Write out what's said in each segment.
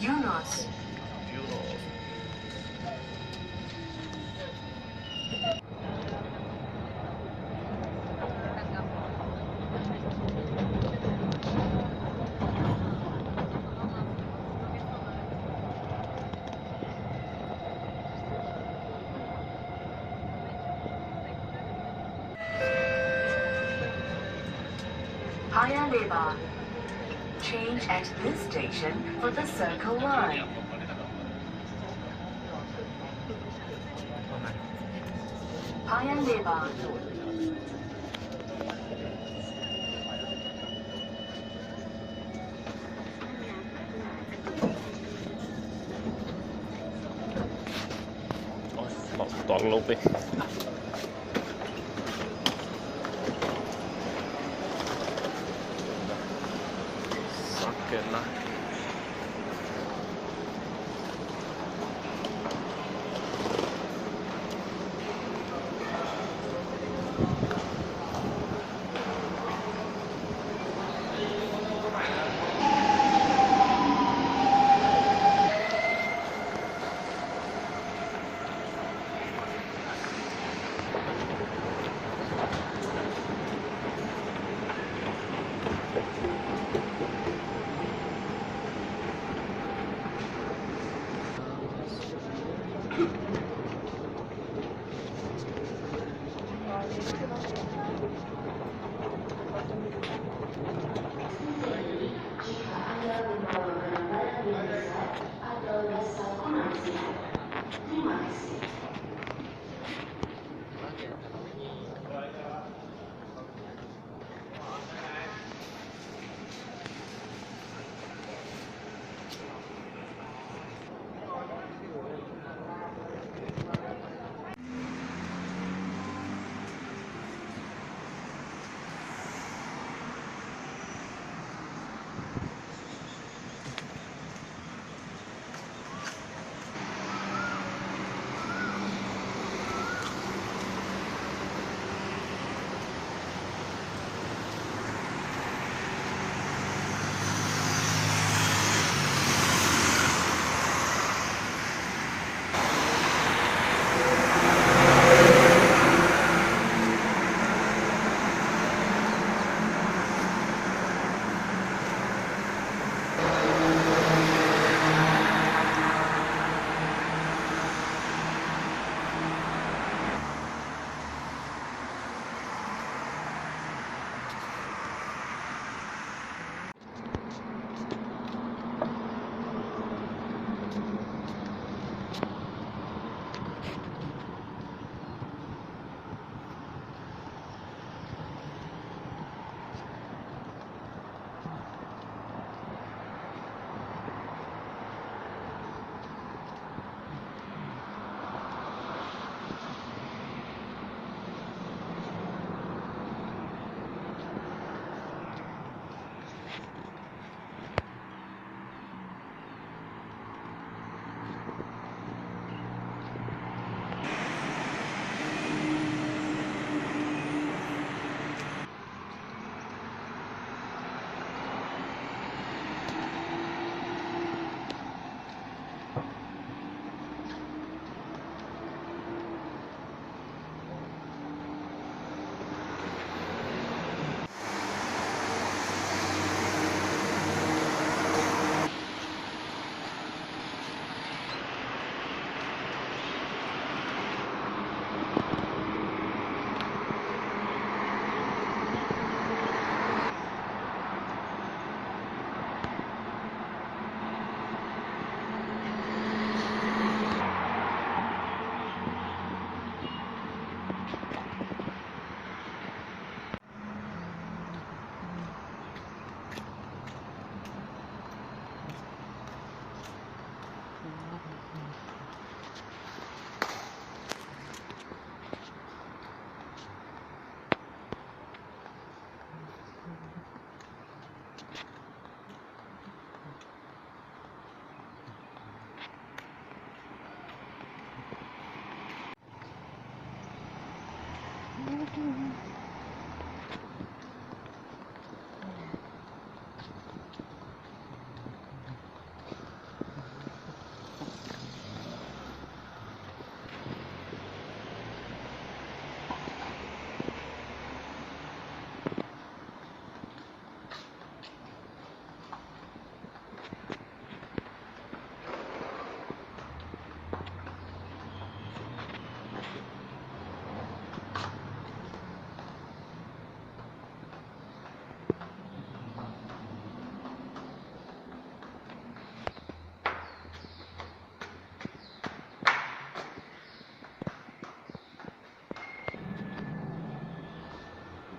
Yunus. Paya Lebar. Change at this station for the Circle Line. Paya Lebar. Toàn lục đi. Sakena.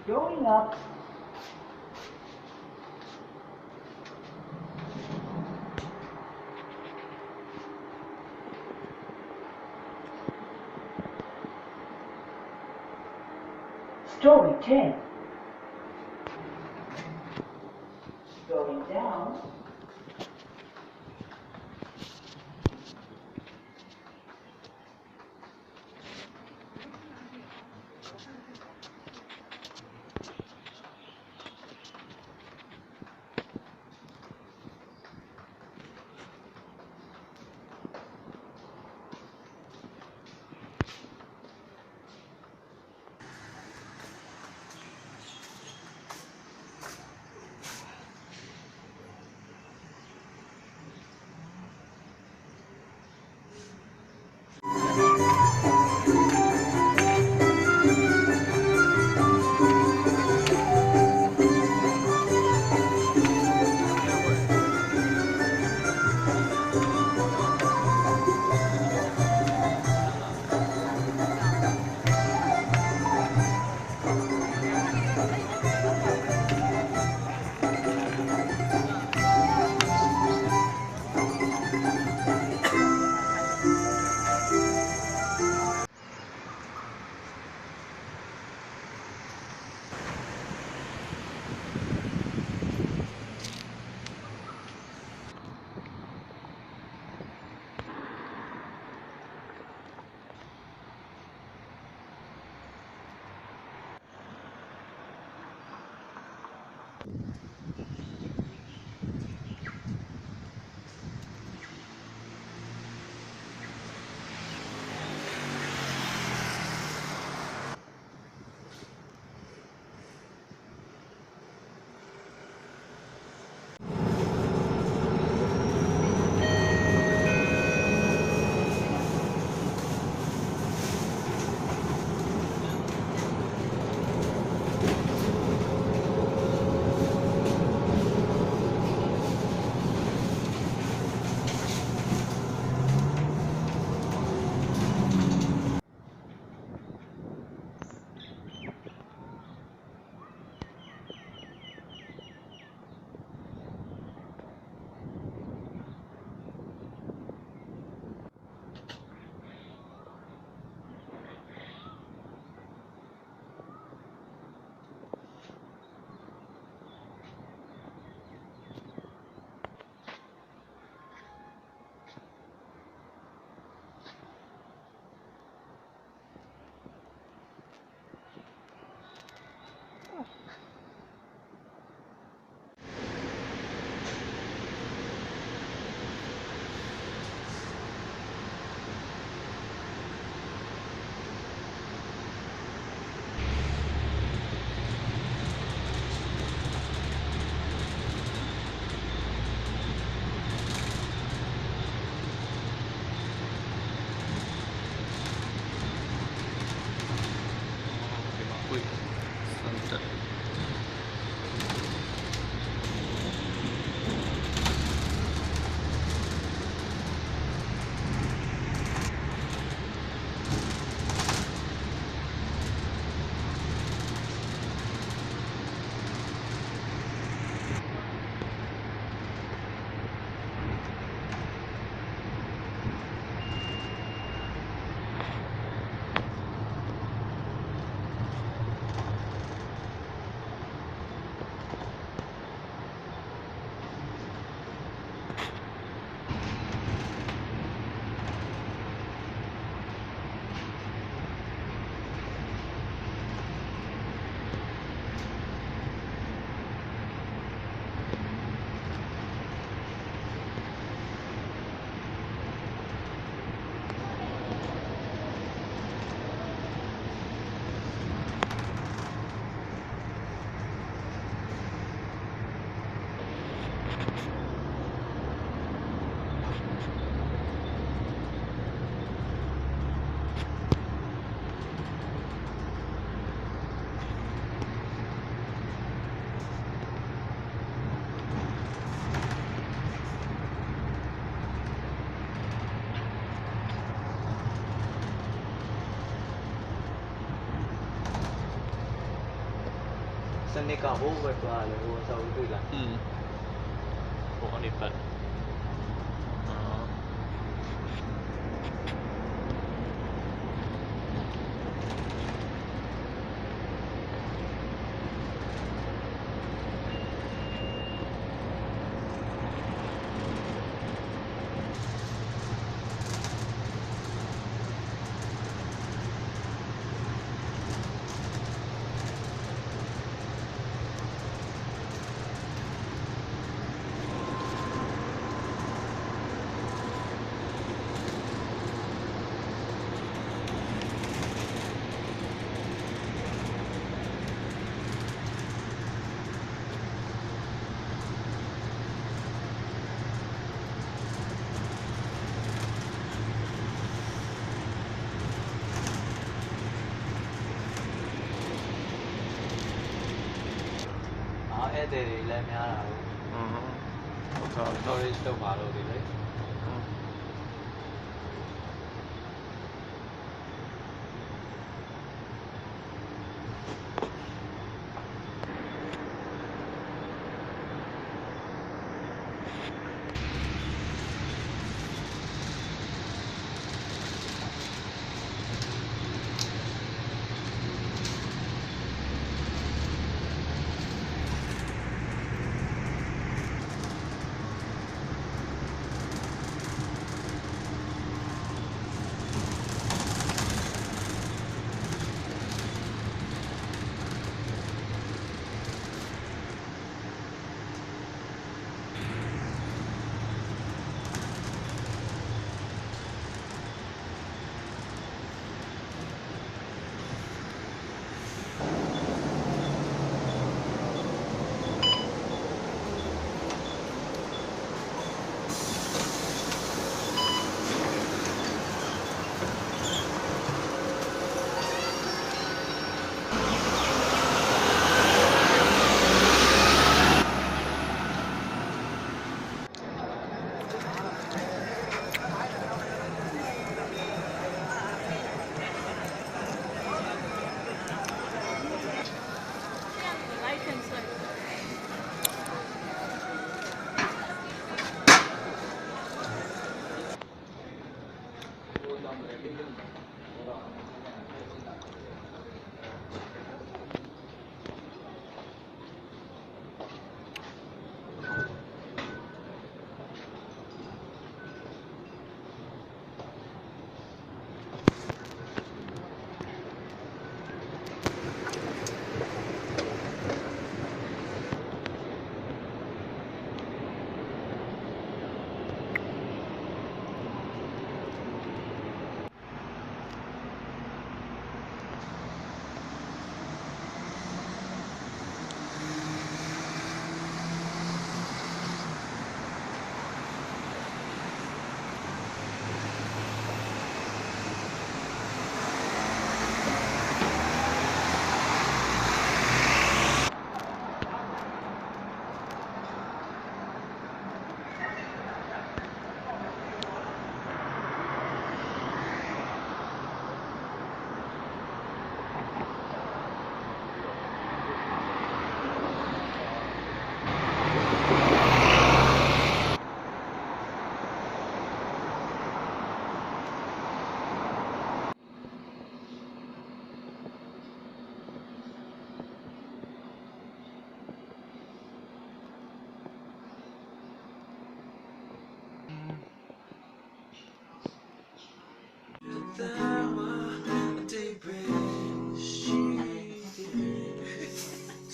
Going up. Story 10. Going down. စနစ်ကဟိုးဘက်သွားတယ်ဟိုအဆောက်တွေ့လား ဟိုအနေပတ်အော် ဧည့်သည်တွေလည်းများတာဟုတ် ဟုတ်ကဲ့ storage လုပ်ပါလို့လေ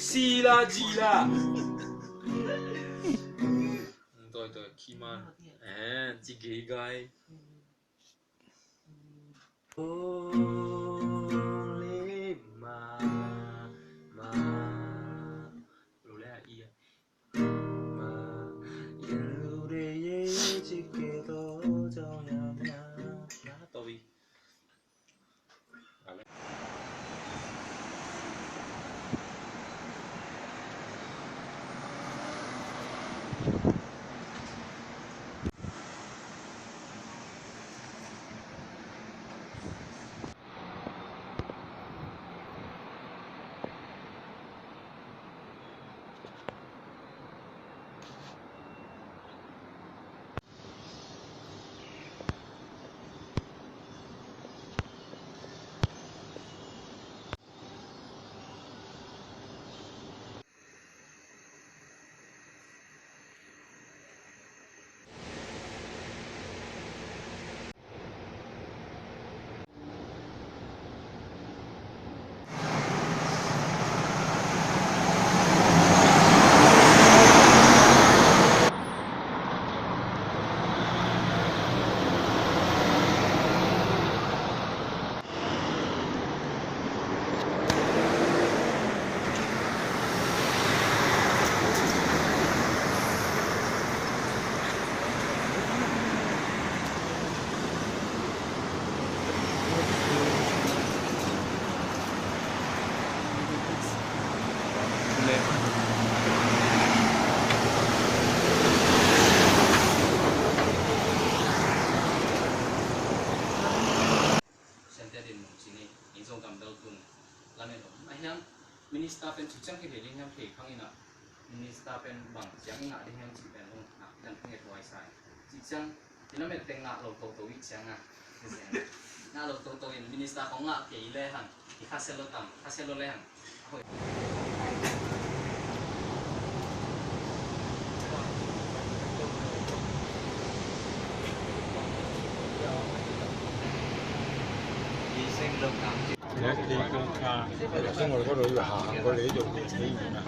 စီလာကြီးလားတော်ခီမန်ជីဂေဂိုင်အိုလေးမာမာလိုလဲအီးမာရင်လူတွေရဲ့ချစ်ခဲ့တော့ကြောင့်ရများနားတော်ပြီ yang minister เป็นชุดจังที่เดี๋ยวยังที่ข้างนี้นะ minister เป็นบางจังหน้าที่ยังจีเป็นองค์หนักจังที่ถวายใส่จีจังที่นั่นเป็นเต็งหน้าเราโตอีกจังอ่ะหน้าเราโตอย่าง minister ของหน้าเกี่ยเลยหันที่ข้าเซลล์ต่ำข้าเซลล์เลยหัน ဒီစိတ်လောက်တာ လက်ဒီကုန်းခါအဆုံးကိုတော့ရဟာကိုလေးကြုံနေနေနာ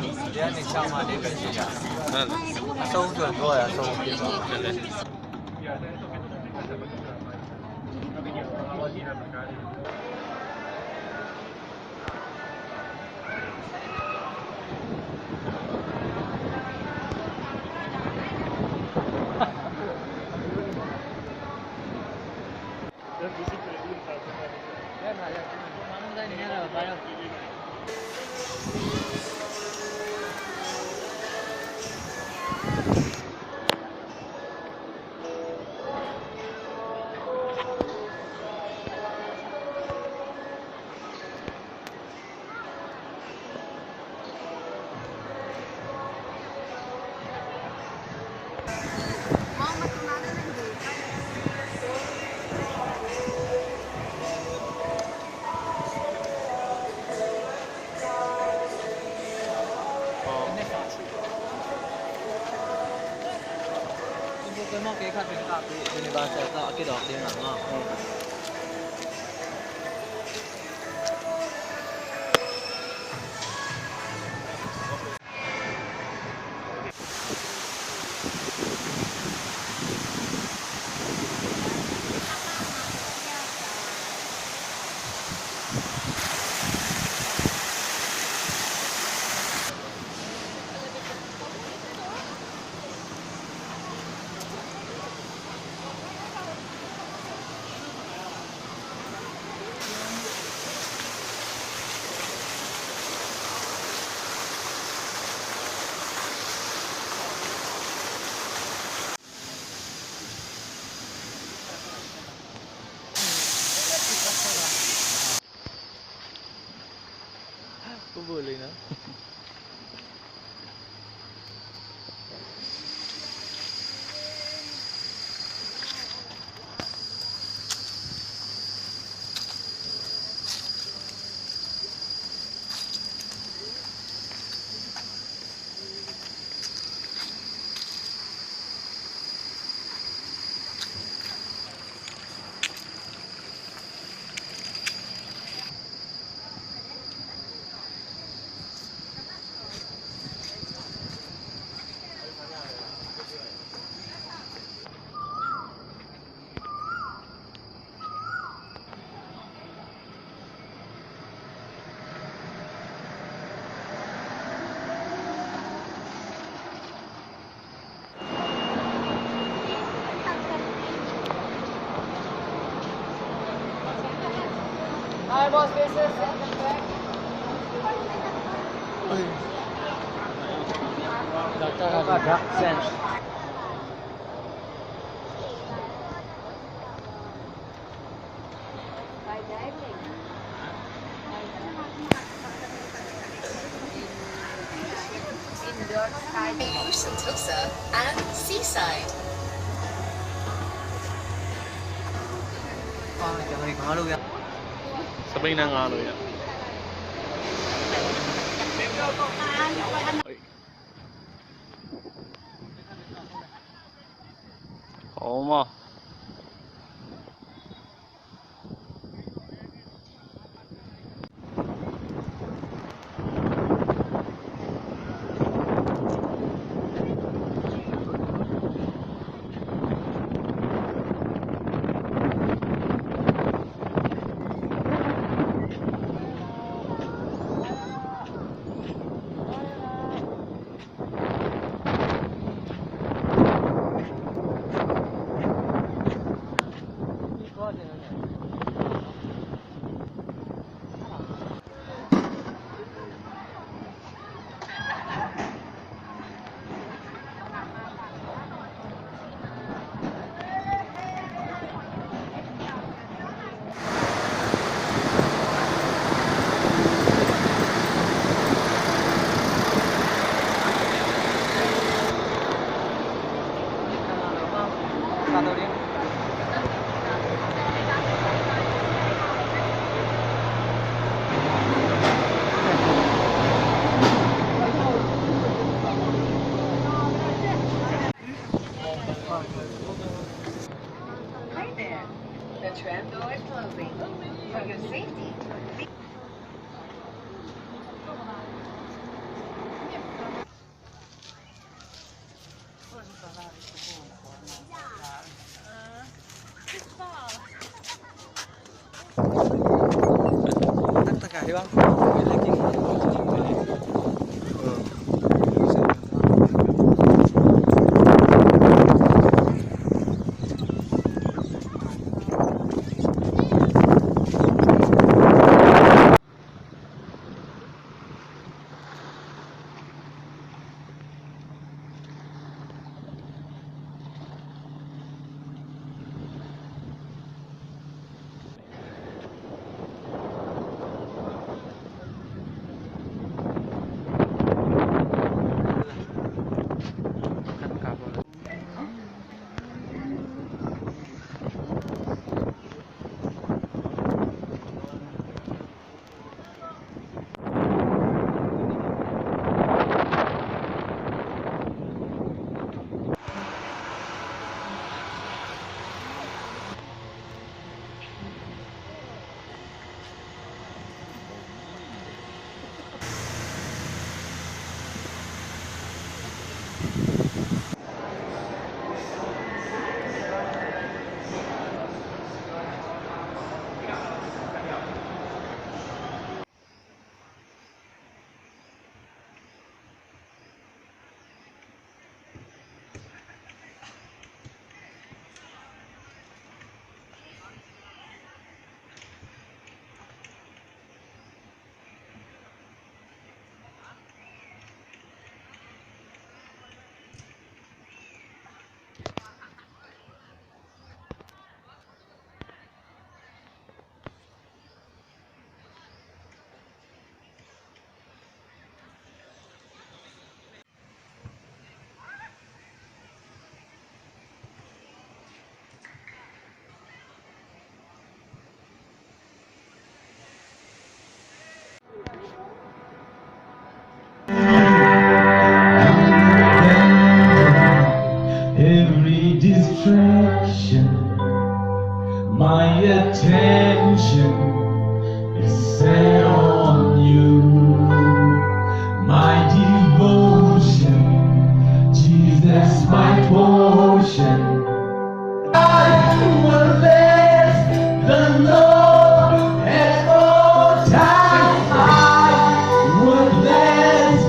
ဒီကနေချောင်းမလေးပဲရှိတာအဆုံးဆိုတော့အဆုံးပြပါတယ် cái khăn cái cặp thì người ta sẽ tạo cái đó tiền lắm à. Cũng vừa lên nữa. Hi, boss faces. Doctor sense. Indoor sky Sentosa and Seaside. Cái này có đâu vậy? စပိန်နဲ့ငားလို့ရဟောမ tất cả đi bác. Every distraction, my attention is set on you. My devotion, Jesus, my portion. I will bless the Lord at all times. I will bless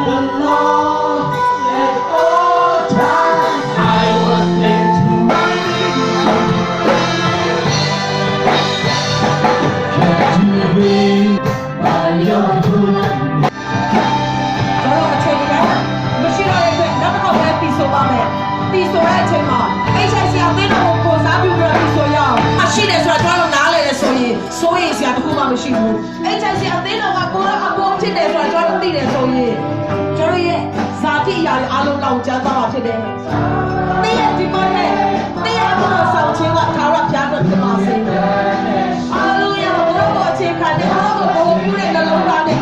the Lord at all times. I was meant to captivate by your goodness. ကျွန်တော်အချိန်ကမရှိတော့တဲ့အတွက်နောက်တစ်ခေါက်ပဲပြီးဆိုပါမယ်ပြီးဆိုတဲ့အချိန်မှာ HIC အသင်းတော်ကိုစားပြုပြီးတော့ပြီးဆိုရအောင်ရှိတယ်ဆိုတော့ကျွန်တော်နားလည်တယ်ဆိုရင်စိုးရိမ်စရာတခုမှမရှိဘူး HIC အသင်းတော်ကကိုယ်အပေါ်ဖြစ်တယ်ဆိုတော့ကျွန်တော်သိတယ်ဆိုရင်ကျွန်တော်ရဲ့ဇာတိအရာတွေအားလုံးလောက်ကျမ်းသားမှာဖြစ်တယ်။နေ့ရက်ဒီမှာနဲ့နေ့ရက်ကတော့ဆောင်ချင်းကထာဝရဘုရားတော်ဖြစ်ပါစေ။ဟာလေလုယာဘုရားကိုအခြေခံတဲ့ဘုရားကိုဘုံပြုတဲ့နှလုံးသားနဲ့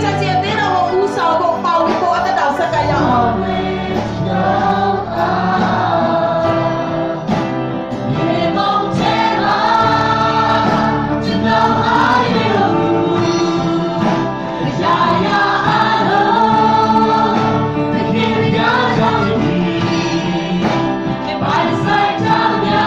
HIC အသင်းတော်ကိုဦးဆောင်ဖို့ပါဝင်ဖို့အသက်တော်ဆက်ကရအောင် By the side of the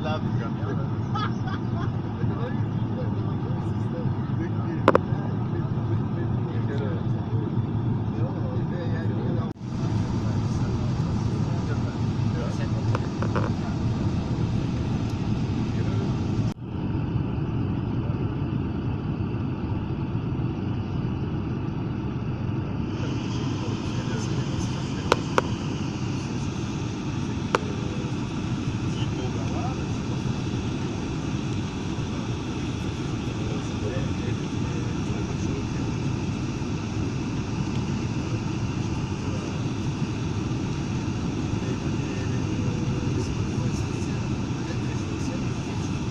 love you.